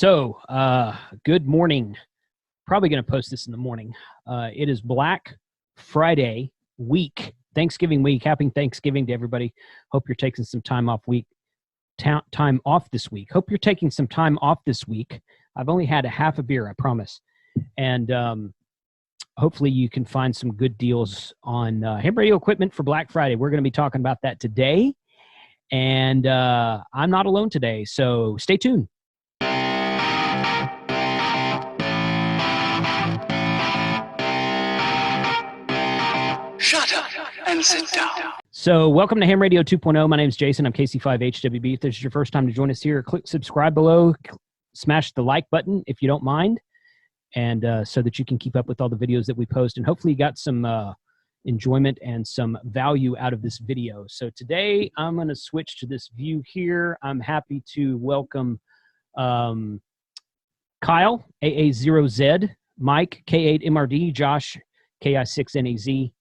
Good morning. Probably going to post this in the morning. It is Black Friday week, Thanksgiving week. Happy Thanksgiving to everybody. Hope you're taking some time off this week. Hope you're taking some time off this week. I've only had a half a beer, I promise. And hopefully you can find some good deals on ham radio equipment for Black Friday. We're going to be talking about that today. And I'm not alone today, so stay tuned. Shut up and sit down. So welcome to Ham Radio 2.0. My name is Jason. I'm KC5HWB. If this is your first time to join us here, click subscribe below. Smash the like button if you don't mind, and so that you can keep up with all the videos that we post. And hopefully you got some enjoyment and some value out of this video. So today I'm going to switch to this view here. I'm happy to welcome Kyle, AA0Z, Mike, K8MRD, Josh, KI6NAZ,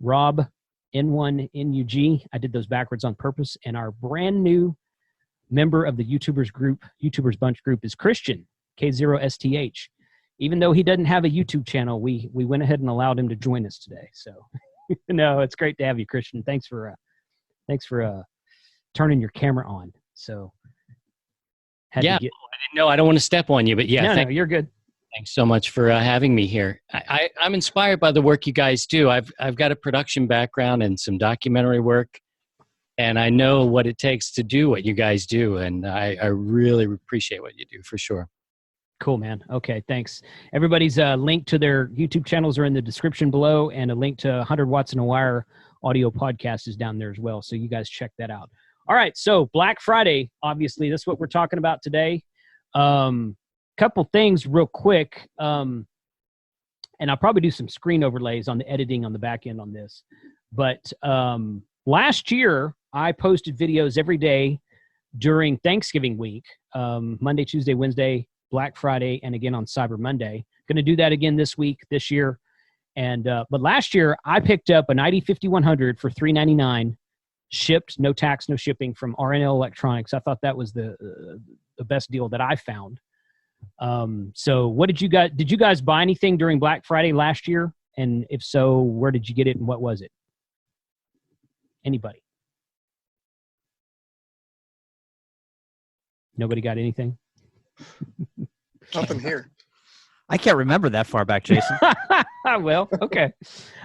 Rob, N1NUG. I did those backwards on purpose. And our brand new member of the YouTubers Bunch group is Christian, K0STH. Even though he doesn't have a YouTube channel, we went ahead and allowed him to join us today. So, no, it's great to have you, Christian. Thanks for turning your camera on. So, I didn't know. I don't want to step on you, but yeah, no, you're good. Thanks so much for having me here. I'm inspired by the work you guys do. I've got a production background and some documentary work, and I know what it takes to do what you guys do, and I really appreciate what you do for sure. Cool, man. Okay, thanks. Everybody's link to their YouTube channels are in the description below, and a link to 100 Watts in a Wire audio podcast is down there as well, so you guys check that out. All right, so Black Friday, obviously, that's what we're talking about today. Couple things real quick, and I'll probably do some screen overlays on the editing on the back end on this. But last year, I posted videos every day during Thanksgiving week, Monday, Tuesday, Wednesday, Black Friday, and again on Cyber Monday. Going to do that again this year. And but last year, I picked up an ID 5100 for $399, shipped, no tax, no shipping, from RNL Electronics. I thought that was the best deal that I found. So what did you guys buy anything during Black Friday last year? And if so, where did you get it and what was it? Anybody? Nobody got anything? Nothing here. I can't remember that far back, Jason. Well, okay.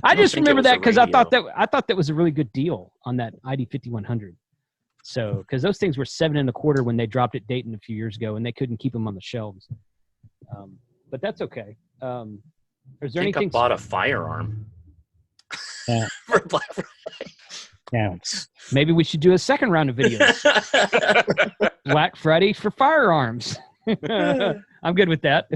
I just remember that because I thought that was a really good deal on that ID 5100. So, because those things were $7 1/4 when they dropped at Dayton a few years ago, and they couldn't keep them on the shelves. But that's okay. Is there anything? I bought a firearm. Yeah. For Black Friday. Yeah. Maybe we should do a second round of videos. Black Friday for firearms. I'm good with that.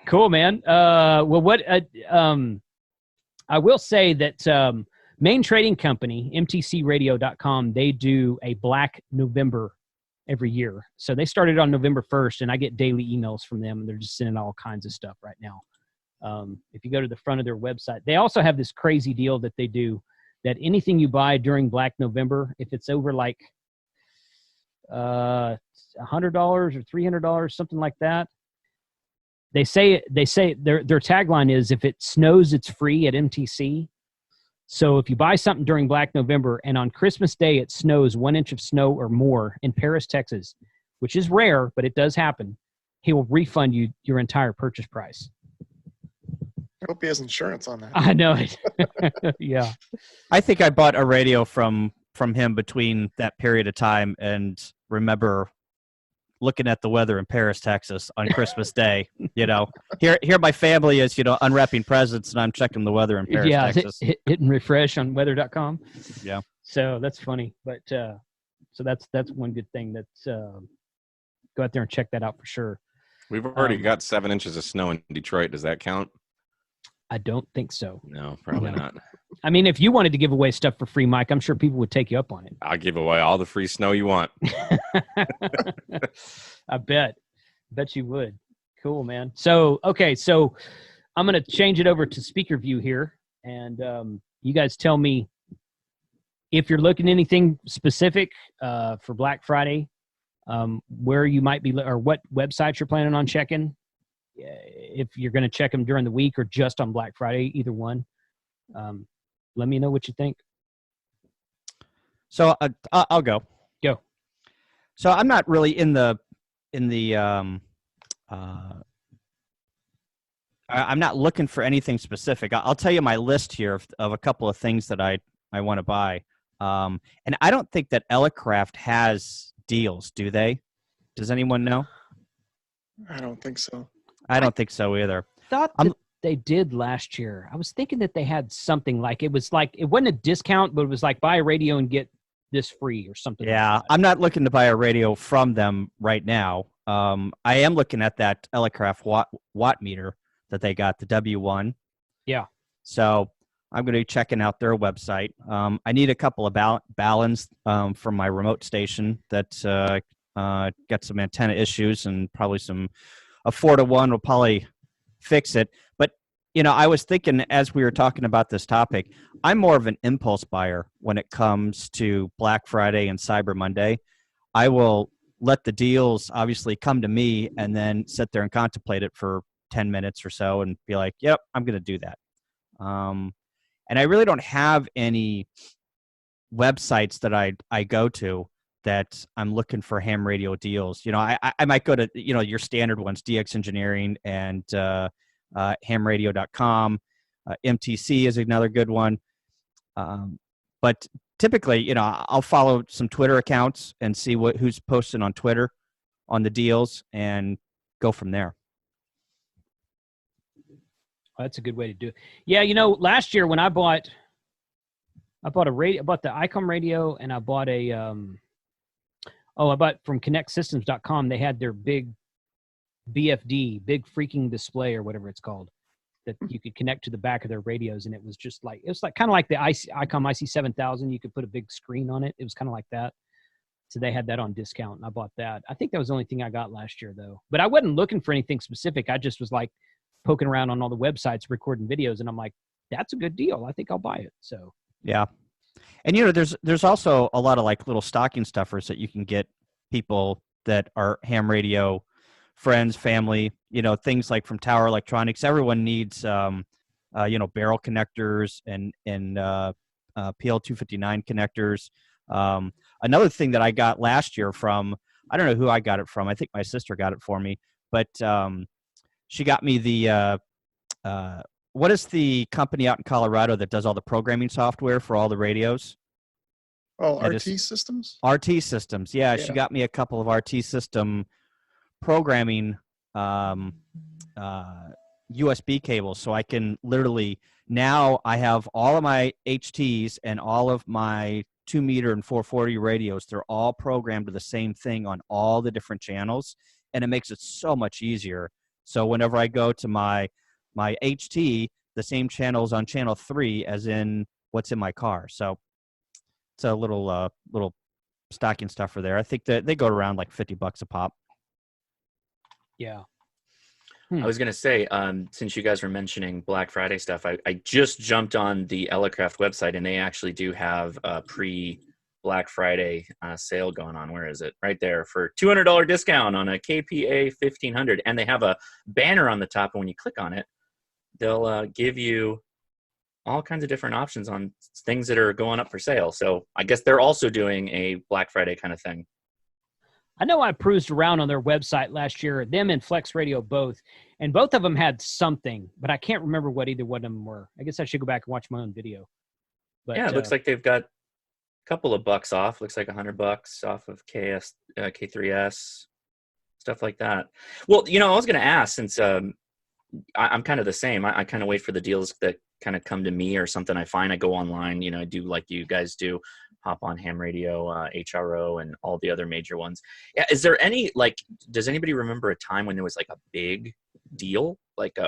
Cool, man. Well, what? I will say that. Main Trading Company, mtcradio.com, they do a Black November every year. So they started on November 1st, and I get daily emails from them, and they're just sending all kinds of stuff right now. If you go to the front of their website, they also have this crazy deal that they do that anything you buy during Black November, if it's over like $100 or $300, something like that, they say their tagline is, if it snows, it's free at MTC. So if you buy something during Black November and on Christmas Day it snows 1 inch of snow or more in Paris, Texas, which is rare, but it does happen, he will refund you your entire purchase price. I hope he has insurance on that. I know it. Yeah. I think I bought a radio from him between that period of time, and remember looking at the weather in Paris, Texas on Christmas Day. You know, here my family is, unwrapping presents, and I'm checking the weather in Paris, Texas. Hitting refresh on weather.com. Yeah. So that's funny. But so that's one good thing. That's go out there and check that out for sure. We've already got 7 inches of snow in Detroit. Does that count? I don't think so. No, probably not. I mean, if you wanted to give away stuff for free, Mike, I'm sure people would take you up on it. I'll give away all the free snow you want. I bet you would. Cool, man. So, okay, so I'm going to change it over to speaker view here, and you guys tell me if you're looking at anything specific for Black Friday. where you might be or what websites you're planning on checking. If you're going to check them during the week or just on Black Friday, either one. Let me know what you think. So I'll go. Go. So I'm not really in the I'm not looking for anything specific. I'll tell you my list here of a couple of things that I want to buy. And I don't think that Elecraft has deals, do they? Does anyone know? I don't think so. I don't think so either. Thought that they did last year. I was thinking that they had something like it wasn't a discount, but it was like buy a radio and get this free or something. Yeah, like that. I'm not looking to buy a radio from them right now. I am looking at that Elecraft watt meter that they got, the W1. Yeah. So I'm going to be checking out their website. I need a couple of balance from my remote station that got some antenna issues, and probably a 4-to-1 will probably fix it. But, I was thinking as we were talking about this topic, I'm more of an impulse buyer when it comes to Black Friday and Cyber Monday. I will let the deals obviously come to me and then sit there and contemplate it for 10 minutes or so and be like, yep, I'm going to do that. And I really don't have any websites that I go to that I'm looking for ham radio deals. I might go to, your standard ones, DX Engineering and hamradio.com. MTC is another good one. But typically, I'll follow some Twitter accounts and see who's posting on Twitter on the deals and go from there. That's a good way to do it. Yeah, last year when I bought a radio, I bought the ICOM radio, and I bought I bought from connectsystems.com. They had their big BFD, big freaking display or whatever it's called, that you could connect to the back of their radios, and it was kind of like the ICOM IC7000. You could put a big screen on it. It was kind of like that. So they had that on discount, and I bought that. I think that was the only thing I got last year, though. But I wasn't looking for anything specific. I just was like poking around on all the websites, recording videos, and I'm like, that's a good deal. I think I'll buy it. So yeah. And there's also a lot of like little stocking stuffers that you can get people that are ham radio friends, family, things like from Tower Electronics. Everyone needs barrel connectors and PL259 connectors. Another thing that I got last year from, I don't know who I got it from. I think my sister got it for me, but she got me the what is the company out in Colorado that does all the programming software for all the radios? Oh, RT Systems? RT Systems. Yeah, she got me a couple of RT System programming USB cables, so I can literally, now I have all of my HTs and all of my 2-meter and 440 radios. They're all programmed to the same thing on all the different channels, and it makes it so much easier. So whenever I go to my HT, the same channel is on channel 3 as in what's in my car. So it's a little stocking stuffer there. I think that they go around like $50 a pop. yeah. I was going to say, since you guys were mentioning Black Friday stuff, I just jumped on the Elecraft website, and they actually do have a pre-Black Friday sale going on. Where is it? Right there, for $200 discount on a KPA 1500. And they have a banner on the top, and when you click on it, they'll give you all kinds of different options on things that are going up for sale. So I guess they're also doing a Black Friday kind of thing. I know I cruised around on their website last year, them and Flex Radio both, and both of them had something, but I can't remember what either one of them were. I guess I should go back and watch my own video. But yeah, it looks like they've got a couple of bucks off. Looks like $100 off of K3S, stuff like that. Well, I was going to ask, since I'm kind of the same. I kind of wait for the deals that kind of come to me or something I find. I go online, I do like you guys do, hop on Ham Radio, HRO, and all the other major ones. Yeah, is there any, does anybody remember a time when there was like a big deal? Like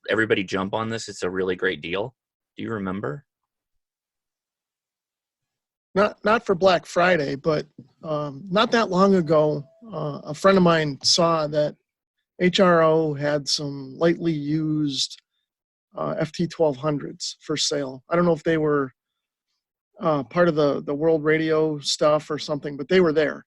everybody jump on this, it's a really great deal. Do you remember? Not for Black Friday, but not that long ago, a friend of mine saw that HRO had some lightly used FT1200s for sale. I don't know if they were part of the World Radio stuff or something, but they were there.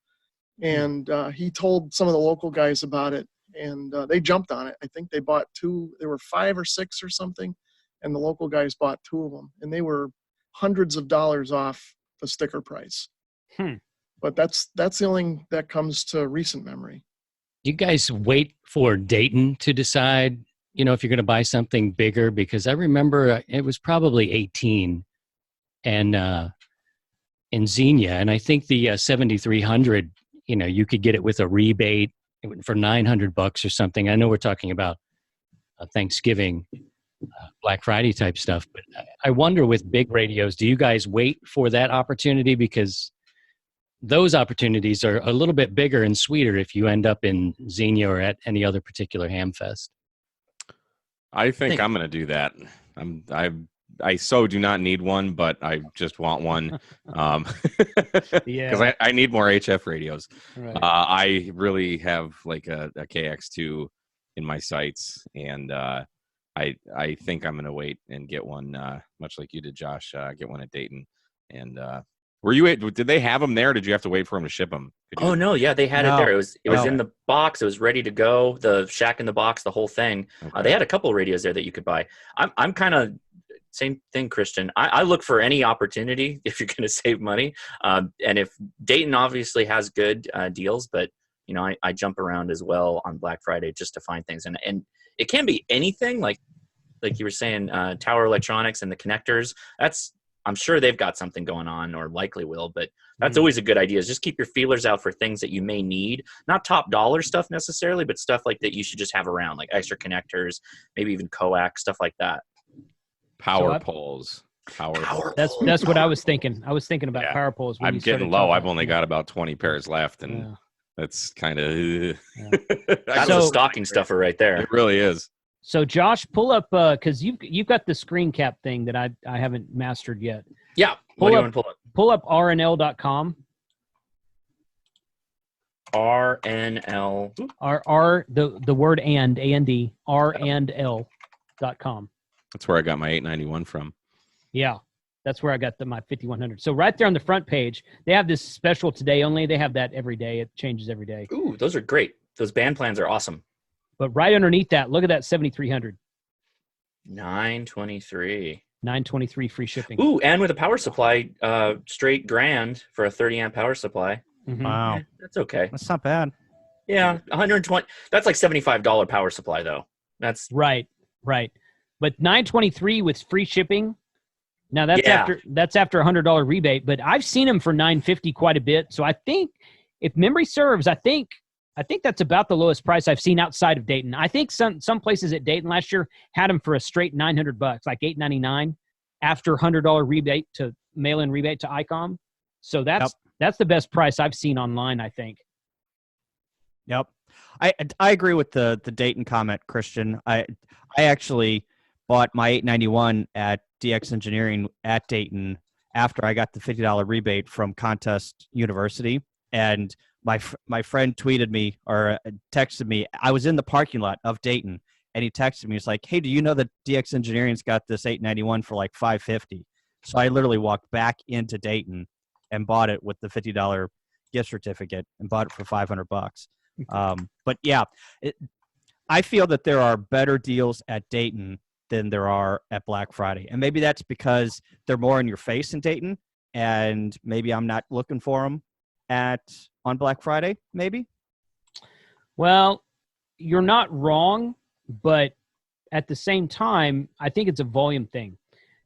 and he told some of the local guys about it, and they jumped on it. I think they bought 2. There were 5 or 6 or something, and the local guys bought 2 of them, and they were hundreds of dollars off the sticker price. But that's the only thing that comes to recent memory. Do you guys wait for Dayton to decide, if you're going to buy something bigger? Because I remember it was probably 18 and in Xenia, and I think the 7300, you could get it with a rebate for $900 or something. I know we're talking about Thanksgiving, Black Friday type stuff, but I wonder with big radios, do you guys wait for that opportunity? Because those opportunities are a little bit bigger and sweeter if you end up in Xenia or at any other particular Hamfest. I think I'm going to do that. I so do not need one, but I just want one. Because I need more HF radios. Right. I really have like a KX2 in my sights, and I think I'm going to wait and get one, much like you did, Josh. Get one at Dayton. And did they have them there? Or did you have to wait for them to ship them? Oh no, yeah, they had it No. there. It was No. in the box. It was ready to go. The shack in the box, the whole thing. Okay. They had a couple of radios there that you could buy. I'm kind of same thing, Christian. I look for any opportunity if you're going to save money. And if Dayton obviously has good deals, but I jump around as well on Black Friday just to find things. And it can be anything like you were saying, Tower Electronics and the connectors. I'm sure they've got something going on, or likely will, but that's always a good idea, is just keep your feelers out for things that you may need. Not top dollar stuff necessarily, but stuff like that you should just have around, like extra connectors, maybe even coax, stuff like that. Power poles. That's what I was thinking. I was thinking about Yeah. power poles. When I'm you started getting low. talking I've about- only got about 20 pairs left, and Yeah. that's kind of That's So- a stocking stuffer right there. it really is. So Josh, pull up because you've got the screen cap thing that I haven't mastered yet. Yeah. Pull What do you up- want to pull up? Pull up rnl.com. RNL. The word and rnl.com. That's where I got my 891 from. Yeah, that's where I got my 5100. So right there on the front page, they have this special today only. They have that every day. It changes every day. Ooh, those are great. Those band plans are awesome. But right underneath that, look at that 7300, 923. 923 free shipping. Ooh, and with a power supply, straight grand for a 30 amp power supply. Mhm. Wow. That's okay. That's not bad. Yeah, 120. That's like $75 power supply though. That's Right. But 923 with free shipping. Now that's Yeah. after $100 rebate, but I've seen them for 950 quite a bit. So I think, if memory serves, I think that's about the lowest price I've seen outside of Dayton. I think some places at Dayton last year had them for a straight $900, like $899 after $100 rebate to mail-in rebate to ICOM. So that's the best price I've seen online, I think. Yep. I agree with the Dayton comment, Christian. I actually bought my 891 at DX Engineering at Dayton after I got the $50 rebate from Contest University, and my friend tweeted me or texted me. I was in the parking lot of Dayton, and he texted me. He's like, "Hey, do you know that DX Engineering's got this 891 for like $550?" So I literally walked back into Dayton and bought it with the $50 gift certificate and bought it for $500. But yeah, I feel that there are better deals at Dayton than there are at Black Friday, and maybe that's because they're more in your face in Dayton, and maybe I'm not looking for them on Black Friday. Maybe. Well, you're not wrong, but at the same time, I think it's a volume thing,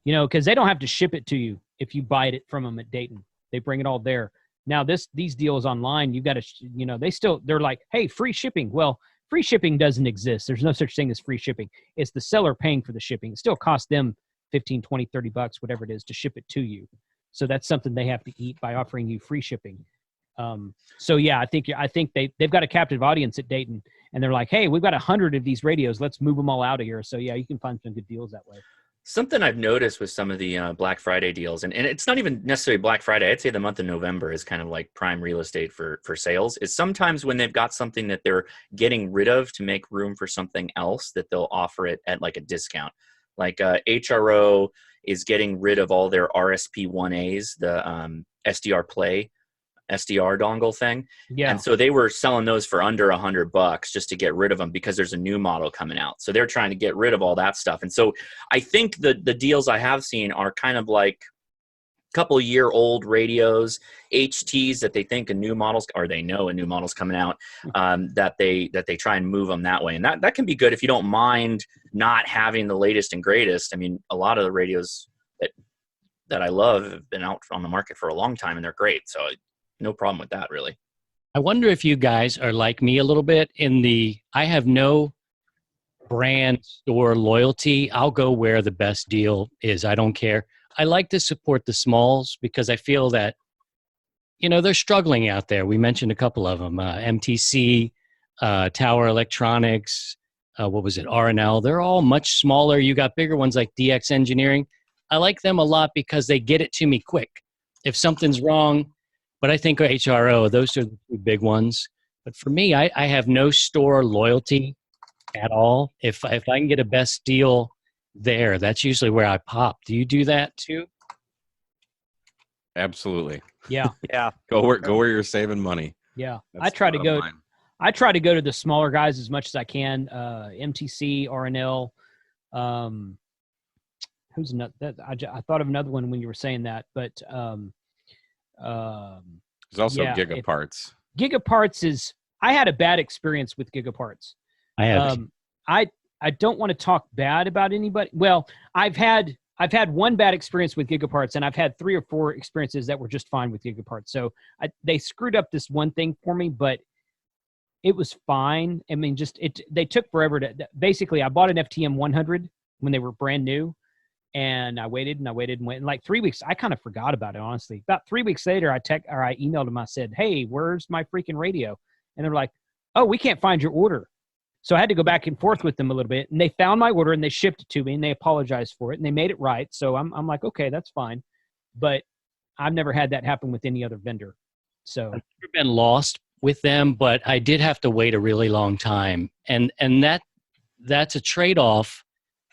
because they don't have to ship it to you if you buy it from them at Dayton. They bring it all there. Now, these deals online, you've got to, they're like, hey, free shipping. Well, free shipping doesn't exist. There's no such thing as free shipping. It's the seller paying for the shipping. It still costs them $15, $20, $30, whatever it is, to ship it to you. So that's something they have to eat by offering you free shipping. So yeah, I think they've got a captive audience at Dayton, and they're like, hey, we've got 100 of these radios. Let's move them all out of here. So yeah, you can find some good deals that way. something I've noticed with some of the Black Friday deals, and it's not even necessarily Black Friday. I'd say the month of November is kind of like prime real estate for sales, is sometimes when they've got something that they're getting rid of to make room for something else, that they'll offer it at like a discount. Like HRO is getting rid of all their RSP1As, the SDR Play, SDR dongle thing. Yeah. And so they were selling those for under $100 just to get rid of them because there's a new model coming out. So they're trying to get rid of all that stuff. And so I think the deals I have seen are kind of like couple year old radios, HTs that they think a new models, or they know a new model's coming out, that they try and move them that way. And that can be good if you don't mind not having the latest and greatest. I mean, a lot of the radios that I love have been out on the market for a long time and they're great. So no problem with that, really. I wonder if you guys are like me a little bit I have no brand store loyalty. I'll go where the best deal is. I don't care. I like to support the smalls because I feel that, they're struggling out there. We mentioned a couple of them, MTC, Tower Electronics, R&L. They're all much smaller. You got bigger ones like DX Engineering. I like them a lot because they get it to me quick if something's wrong. But I think HRO, those are the two big ones. But for me, I have no store loyalty at all. If I can get a best deal there, that's usually where I pop. Do you do that too? Absolutely. Yeah. Yeah. Go where you're saving money. Yeah. That's I try the to bottom go. line. I try to go to the smaller guys as much as I can. MTC, R&L. Who's another? I thought of another one when you were saying that, but There's also yeah, Gigaparts. Gigaparts is. I had a bad experience with Gigaparts. I have. I don't want to talk bad about anybody. Well, I've had one bad experience with Gigaparts, and I've had 3 or 4 experiences that were just fine with Gigaparts. So they screwed up this one thing for me, but it was fine. I mean, they took forever to. Basically, I bought an FTM 100 when they were brand new, and I waited and waited. And like 3 weeks, I kind of forgot about it, honestly. About 3 weeks later, I emailed them. I said, "Hey, where's my freaking radio?" And they're like, "Oh, we can't find your order." So I had to go back and forth with them a little bit, and they found my order and they shipped it to me and they apologized for it and they made it right. So I'm like, okay, that's fine. But I've never had that happen with any other vendor. So I've never been lost with them, but I did have to wait a really long time. And that's a trade-off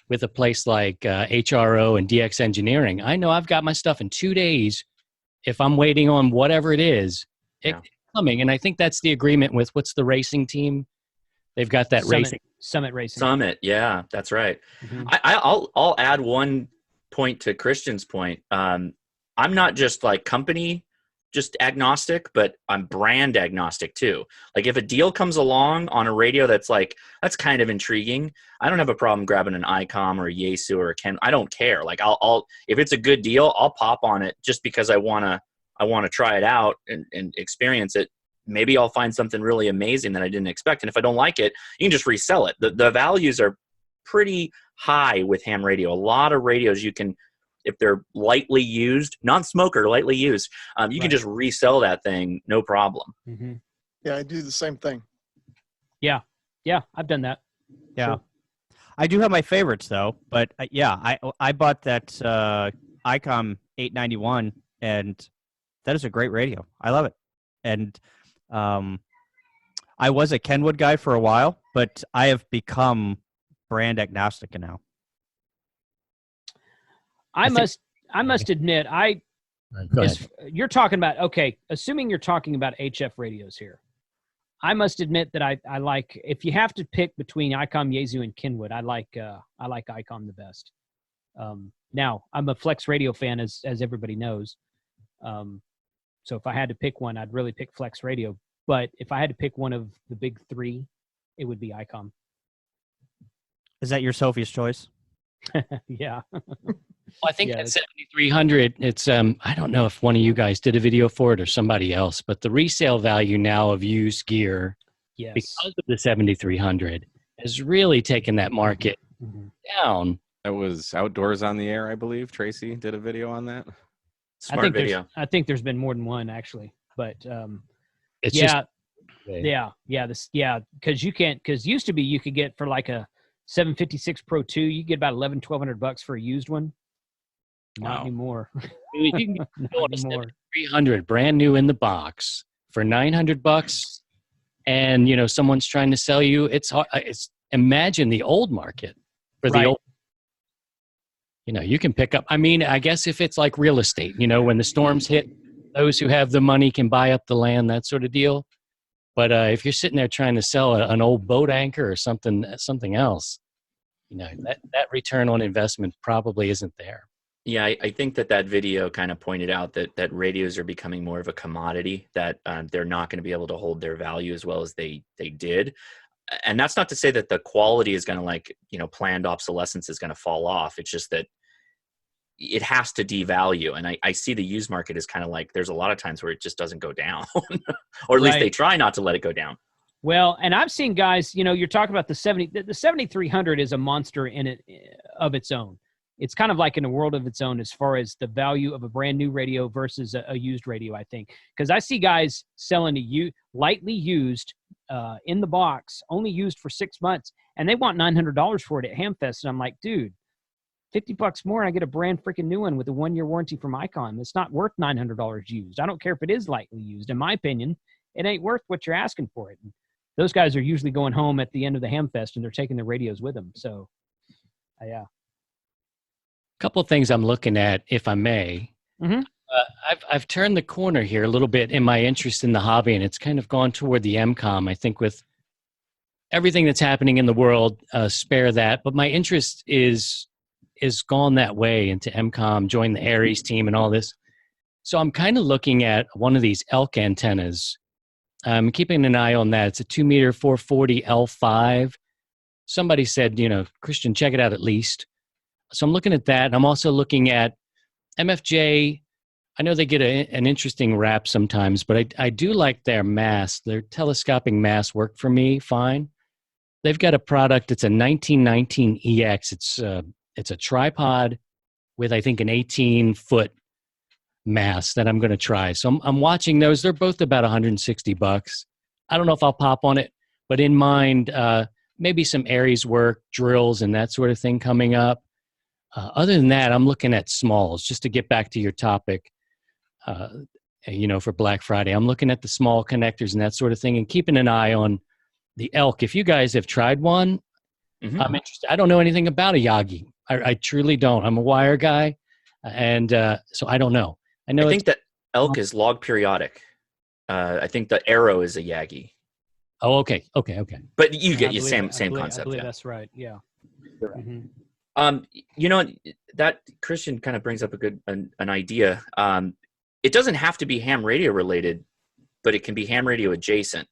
with a place like HRO and DX Engineering. I know I've got my stuff in 2 days. If I'm waiting on whatever it is, it's coming. And I think that's the agreement with what's the racing team? They've got that Summit Racing. Summit, yeah, that's right. Mhm. I'll add one point to Christian's point. I'm not just like company, just agnostic, but I'm brand agnostic too. Like if a deal comes along on a radio that's kind of intriguing, I don't have a problem grabbing an ICOM or a Yaesu or a Ken. I don't care. Like I'll if it's a good deal, I'll pop on it just because I wanna try it out and experience it. Maybe I'll find something really amazing that I didn't expect. And if I don't like it, you can just resell it. The values are pretty high with ham radio. A lot of radios you can, if they're lightly used, non-smoker, lightly used, you can just resell that thing, no problem. Mm-hmm. Yeah, I do the same thing. Yeah, I've done that. Yeah. Sure. I do have my favorites though, but I bought that ICOM 891 and that is a great radio. I love it. And I was a Kenwood guy for a while, but I have become brand agnostic now. I must admit, Go ahead. you're talking about, okay, assuming you're talking about HF radios here, I must admit that I like, if you have to pick between ICOM, Yaesu, and Kenwood, I like ICOM the best. Now, I'm a Flex radio fan, as everybody knows. So if I had to pick one, I'd really pick Flex radio. But if I had to pick one of the big 3, it would be ICOM. Is that your Sophie's choice? Yeah. Well, I think Yeah, that 7300, it's I don't know if one of you guys did a video for it or somebody else, but the resale value now of used gear Yes. because of the 7300 has really taken that market Mhm. down. That was Outdoors on the Air, I believe. Tracy did a video on that. Smart video. I think there's been more than one actually, but It's yeah, just because used to be you could get for like a 756 Pro 2, you get about $1,100-$1,200 for a used one. Not Wow. anymore. you can go Not on a anymore. 7300 brand new in the box for $900, and someone's trying to sell you. It's hard. Imagine the old market for the Right. old. You can pick up. I mean, I guess if it's like real estate, when the storms hit those who have the money can buy up the land, that sort of deal. But if you're sitting there trying to sell an old boat anchor or something else, that return on investment probably isn't there. Yeah, I think that video kind of pointed out that radios are becoming more of a commodity, that they're not going to be able to hold their value as well as they did. And that's not to say that the quality is going to planned obsolescence is going to fall off. It's just that it has to devalue. And I see the used market as kind of like, there's a lot of times where it just doesn't go down, or at least they try not to let it go down. Well, and I've seen guys, you're talking about the 7300 is a monster in it of its own. It's kind of like in a world of its own as far as the value of a brand new radio versus a used radio, I think. Because I see guys selling lightly used in the box, only used for 6 months, and they want $900 for it at Hamfest. And I'm like, dude, $50 more and I get a brand freaking new one with a 1-year warranty from Icon. It's not worth $900 used. I don't care if it is lightly used. In my opinion, it ain't worth what you're asking for it. And those guys are usually going home at the end of the Hamfest and they're taking their radios with them. So, yeah. A couple of things I'm looking at, if I may. Mm-hmm. I've turned the corner here a little bit in my interest in the hobby, and it's kind of gone toward the MCOM. I think with everything that's happening in the world, spare that. But my interest is gone that way into MCOM, join the Aries team and all this. So I'm kind of looking at one of these elk antennas. I'm keeping an eye on that. It's a 2-meter 440 L5. Somebody said, Christian, check it out at least. So I'm looking at that. I'm also looking at MFJ. I know they get an interesting rap sometimes, but I do like their mass. Their telescoping mass work for me fine. They've got a product. It's a 1919 EX. It's a tripod with, I think, an 18-foot mass that I'm going to try. So I'm watching those. They're both about $160. I don't know if I'll pop on it, but in mind, maybe some Aries work, drills, and that sort of thing coming up. Other than that, I'm looking at smalls, just to get back to your topic, for Black Friday. I'm looking at the small connectors and that sort of thing and keeping an eye on the elk. If you guys have tried one, Mm-hmm. I'm interested. I don't know anything about a Yagi. I truly don't. I'm a wire guy, and so I don't know. I think that elk is log periodic. I think the Arrow is a Yagi. Oh, okay. But you get your same I concept. believe Yeah. that's right. Yeah. Mm-hmm. That Christian kind of brings up an idea. It doesn't have to be ham radio related, but it can be ham radio adjacent.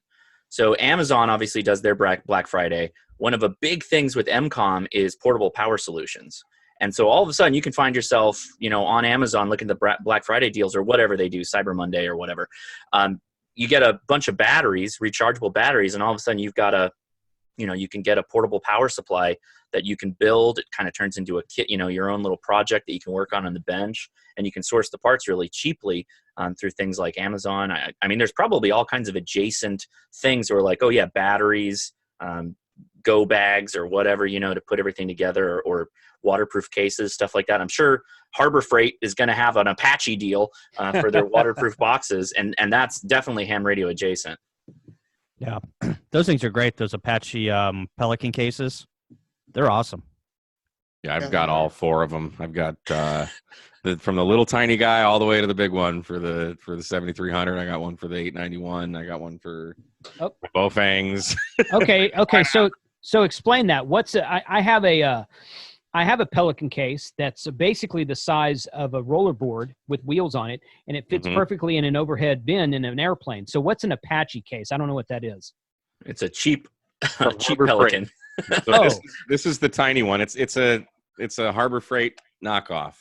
So Amazon obviously does their Black Friday. One of the big things with MCOM is portable power solutions. And so all of a sudden you can find yourself, on Amazon looking at the Black Friday deals or whatever they do, Cyber Monday or whatever. You get a bunch of batteries, rechargeable batteries, and all of a sudden you've got you can get a portable power supply that you can build. It kind of turns into a kit, your own little project that you can work on the bench, and you can source the parts really cheaply through things like Amazon. I mean, there's probably all kinds of adjacent things where like, oh yeah, batteries, go bags or whatever, to put everything together, or waterproof cases, stuff like that. I'm sure Harbor Freight is going to have an Apache deal for their waterproof boxes, and that's definitely ham radio adjacent. Yeah, those things are great. Those Apache Pelican cases, they're awesome. Yeah, I've got all 4 of them. I've got from the little tiny guy all the way to the big one for the 7300. I got one for the 891. I got one for Bowfangs. Okay. So explain that. I have a Pelican case that's basically the size of a rollerboard with wheels on it, and it fits perfectly in an overhead bin in an airplane. So what's an Apache case? I don't know what that is. It's a cheap Pelican. So this is the tiny one. It's a Harbor Freight knockoff.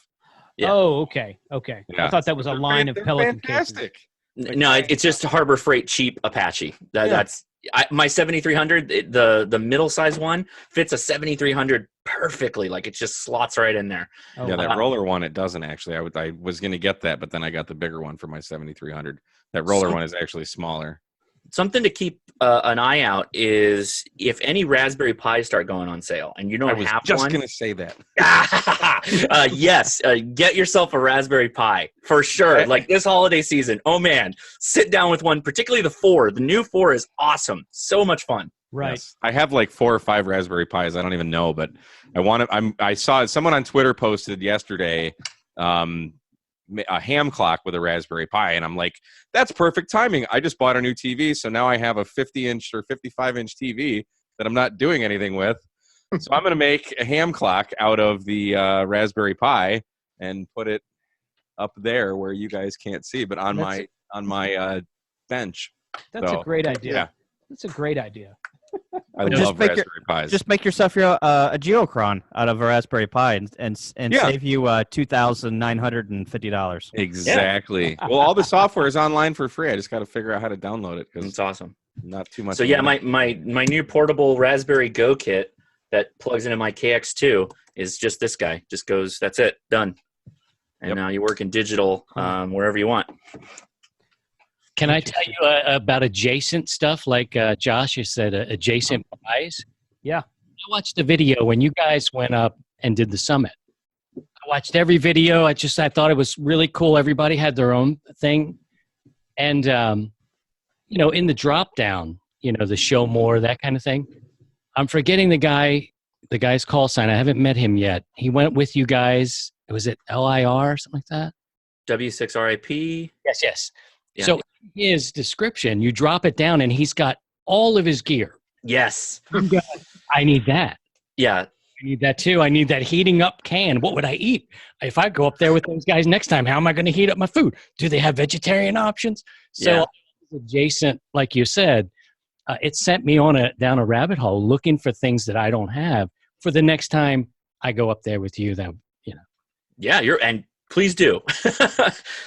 Yeah. Oh, okay. Yeah. I thought that was a line of Pelican fantastic. cases. No, it's just Harbor Freight cheap Apache. That's my 7300. The middle size one fits a 7300 perfectly. Like it just slots right in there. Oh, Yeah, that wow. roller one, it doesn't actually. I was going to get that, but then I got the bigger one for my 7300. That roller one is actually smaller. Something to keep an eye out is if any Raspberry Pis start going on sale, and you don't I was have just one. going to say that. Yes, get yourself a Raspberry Pi for sure. Like this holiday season, oh man, sit down with one. Particularly the 4. The new 4 is awesome. So much fun. Right. Yes. I have like 4 or 5 Raspberry Pis. I don't even know, but I saw someone on Twitter posted yesterday. a ham clock with a Raspberry Pi, and I'm like, that's perfect timing. I just bought a new TV, so now I have a 50-inch or 55-inch TV that I'm not doing anything with. So I'm going to make a ham clock out of the Raspberry Pi and put it up there where you guys can't see, but on my bench. That's a great idea. Yeah. That's a great idea. I Just love make Raspberry Pis. Just make yourself a Geochron out of a Raspberry Pi and save you $2,950. Exactly. Well, all the software is online for free. I just got to figure out how to download it because It's awesome. not too much. So yeah, my new portable Raspberry Go kit that plugs into my KX2 is just this guy. Just goes, that's it, done. And now you work in digital wherever you want. Can I tell you about adjacent stuff like Josh has said, adjacent buys? Yeah. I watched the video when you guys went up and did the summit. I watched every video. I thought it was really cool. Everybody had their own thing. And, in the drop down, the show more, that kind of thing. I'm forgetting the guy's call sign. I haven't met him yet. He went with you guys. Was it LIR or something like that? W6RIP. Yes. Yeah. So his description, you drop it down and he's got all of his gear. Yes. I need that. Yeah. I need that too. I need that heating up can. What would I eat? If I go up there with those guys next time, how am I going to heat up my food? Do they have vegetarian options? So adjacent, like you said, it sent me down a rabbit hole looking for things that I don't have for the next time I go up there with you. Yeah, and please do.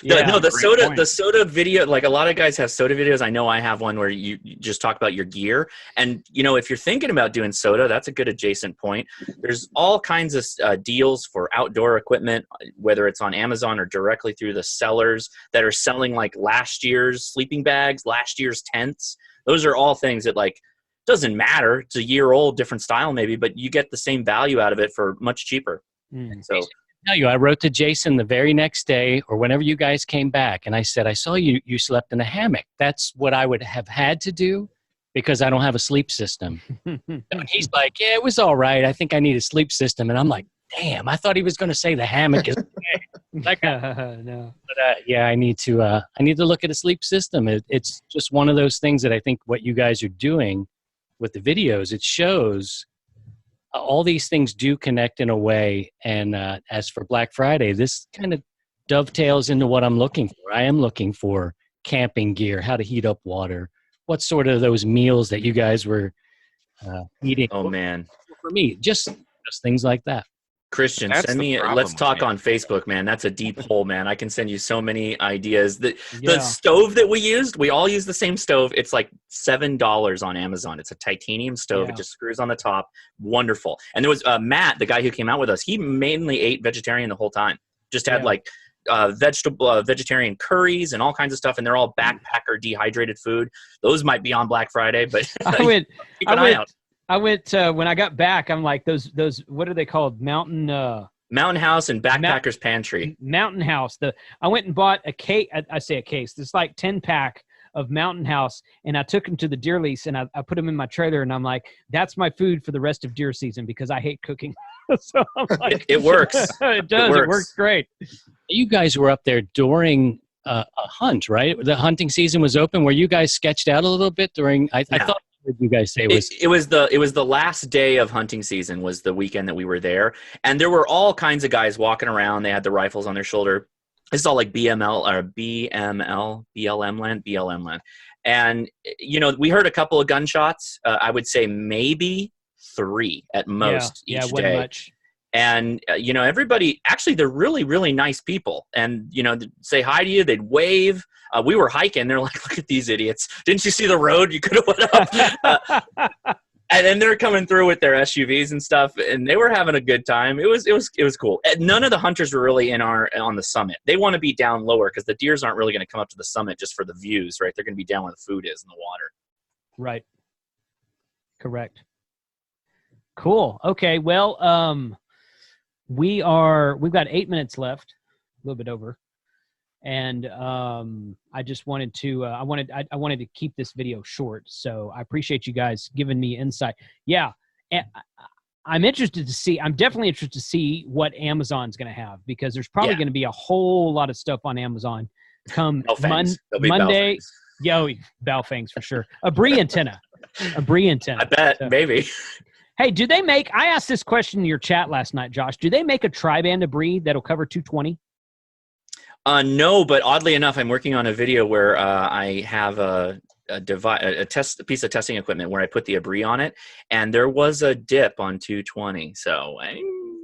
Yeah, the soda video, like a lot of guys have soda videos. I know I have one where you just talk about your gear. And, if you're thinking about doing soda, that's a good adjacent point. There's all kinds of deals for outdoor equipment, whether it's on Amazon or directly through the sellers that are selling like last year's sleeping bags, last year's tents. Those are all things that doesn't matter. It's a year old, different style maybe, but you get the same value out of it for much cheaper. So I wrote to Jason the very next day or whenever you guys came back, and I said, I saw you slept in a hammock. That's what I would have had to do because I don't have a sleep system. And he's like, yeah, it was all right. I think I need a sleep system. And I'm like, damn, I thought he was going to say the hammock is like, no. But I need to look at a sleep system. It's just one of those things that I think what you guys are doing with the videos, it shows all these things do connect in a way. And as for Black Friday, this kind of dovetails into what I'm looking for. I am looking for camping gear, how to heat up water, what sort of those meals that you guys were eating. Oh man, for me, just things like that. Christian, That's send the me. problem Let's with talk me. on Facebook, man. That's a deep hole, man. I can send you so many ideas. The Yeah. stove that we all use the same stove. It's like $7 on Amazon. It's a titanium stove. Yeah. It just screws on the top. Wonderful. And there was Matt, the guy who came out with us. He mainly ate vegetarian the whole time. Just had vegetarian curries and all kinds of stuff, and they're all backpacker dehydrated food. Those might be on Black Friday, but I went keep an eye out. when I got back, I'm like those what are they called? Mountain House and Backpacker's Pantry. Mountain House. I went and bought a case. I say a case. It's like 10-pack of Mountain House, and I took them to the deer lease, and I put them in my trailer, and I'm like, that's my food for the rest of deer season because I hate cooking. So I'm like, It works. It does. It works great. You guys were up there during a hunt, right? The hunting season was open. Where you guys sketched out a little bit during? I thought I heard you guys say it was the last day of hunting season was the weekend that we were there, and there were all kinds of guys walking around. They had the rifles on their shoulder. This is all like BLM land, and we heard a couple of gunshots. I would say maybe 3 at most each wasn't day. much. And everybody, actually, they're really, really nice people. And they'd say hi to you. They'd wave. We were hiking. They're like, "Look at these idiots! Didn't you see the road? You could have went up." And then they're coming through with their SUVs and stuff, and they were having a good time. It was cool. And none of the hunters were really on the summit. They want to be down lower because the deers aren't really going to come up to the summit just for the views, right? They're going to be down where the food is in the water. Right. Correct. Cool. Okay. Well, we've got 8 minutes left, a little bit over. And I just wanted to I wanted to keep this video short, so I appreciate you guys giving me insight. Yeah, and I'm definitely interested to see what Amazon's going to have, because there's probably Yeah. going to be a whole lot of stuff on Amazon come Belfangs. There'll be Monday. Belfangs. Yo, Belfangs for sure. A Brie antenna. I bet, So- maybe. Hey, I asked this question in your chat last night, Josh. Do they make a tri-band of Brie that'll cover 220? No, but oddly enough, I'm working on a video where I have a piece of testing equipment where I put the Abri on it, and there was a dip on 220. So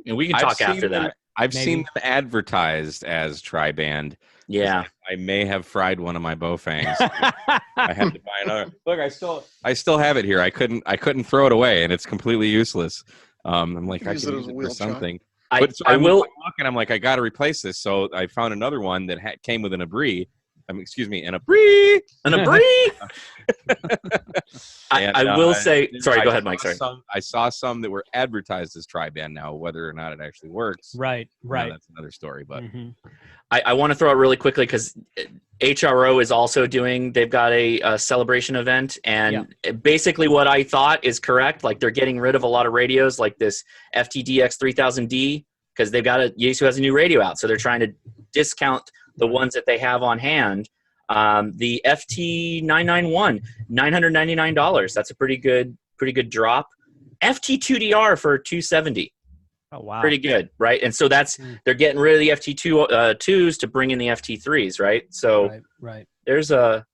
we can talk after that. I've Maybe. seen them advertised as tri-band. Yeah. I may have fried one of my Bowfangs. I had to buy another. Look, I still have it here. I couldn't throw it away, and it's completely useless. I'm like, You I use can it use as a it wheel for chuck. something. I But so I I'm will. looking. I'm like, I got to replace this. So I found another one that came with an Abri. Excuse me, an Abri. An Abri. And, I will say. Sorry, go I ahead, Mike. saw Sorry. I saw some that were advertised as tri-band. Now, whether or not it actually works, Right. that's another story. But Mhm. I want to throw it really quickly because HRO is also they've got a celebration event, and basically what I thought is correct. Like, they're getting rid of a lot of radios, like this FTDX 3000D, because they've got Yaesu has a new radio out, so they're trying to discount the ones that they have on hand. The FT991, $999. That's a pretty good drop. FT2DR for $270. Oh wow. Pretty good, right? And so they're getting rid of the FT2s to bring in the FT3s, right? So Right. there's they have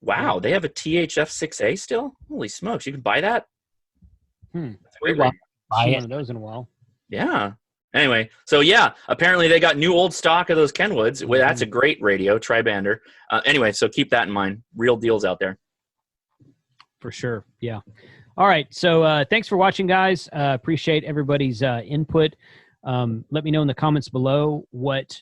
a THF6A still? Holy smokes, you can buy that? Hmm. That's a great Well, radio. buy Seen it. one of those in a while. Yeah. Anyway, so apparently they got new old stock of those Kenwoods. Well, that's a great radio, tri-bander. Anyway, so keep that in mind. Real deals out there. For sure. Yeah. All right. So thanks for watching, guys. Appreciate everybody's input. Let me know in the comments below what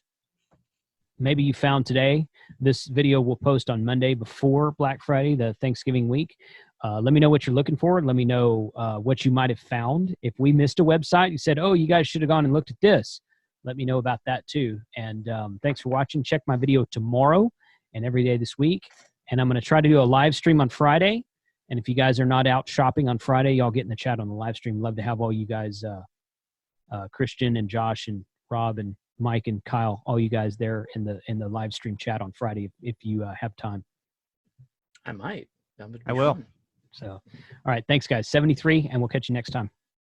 maybe you found today. This video will post on Monday before Black Friday, the Thanksgiving week. Let me know what you're looking for. Let me know what you might have found. If we missed a website, you said, oh, you guys should have gone and looked at this. Let me know about that too. And thanks for watching. Check my video tomorrow and every day this week. And I'm going to try to do a live stream on Friday. And if you guys are not out shopping on Friday, y'all get in the chat on the live stream. Love to have all you guys, Christian and Josh and Rob and Mike and Kyle, all you guys there in the live stream chat on Friday if you have time. I might. That would be I will. fun. So, all right. Thanks, guys. 73, and we'll catch you next time.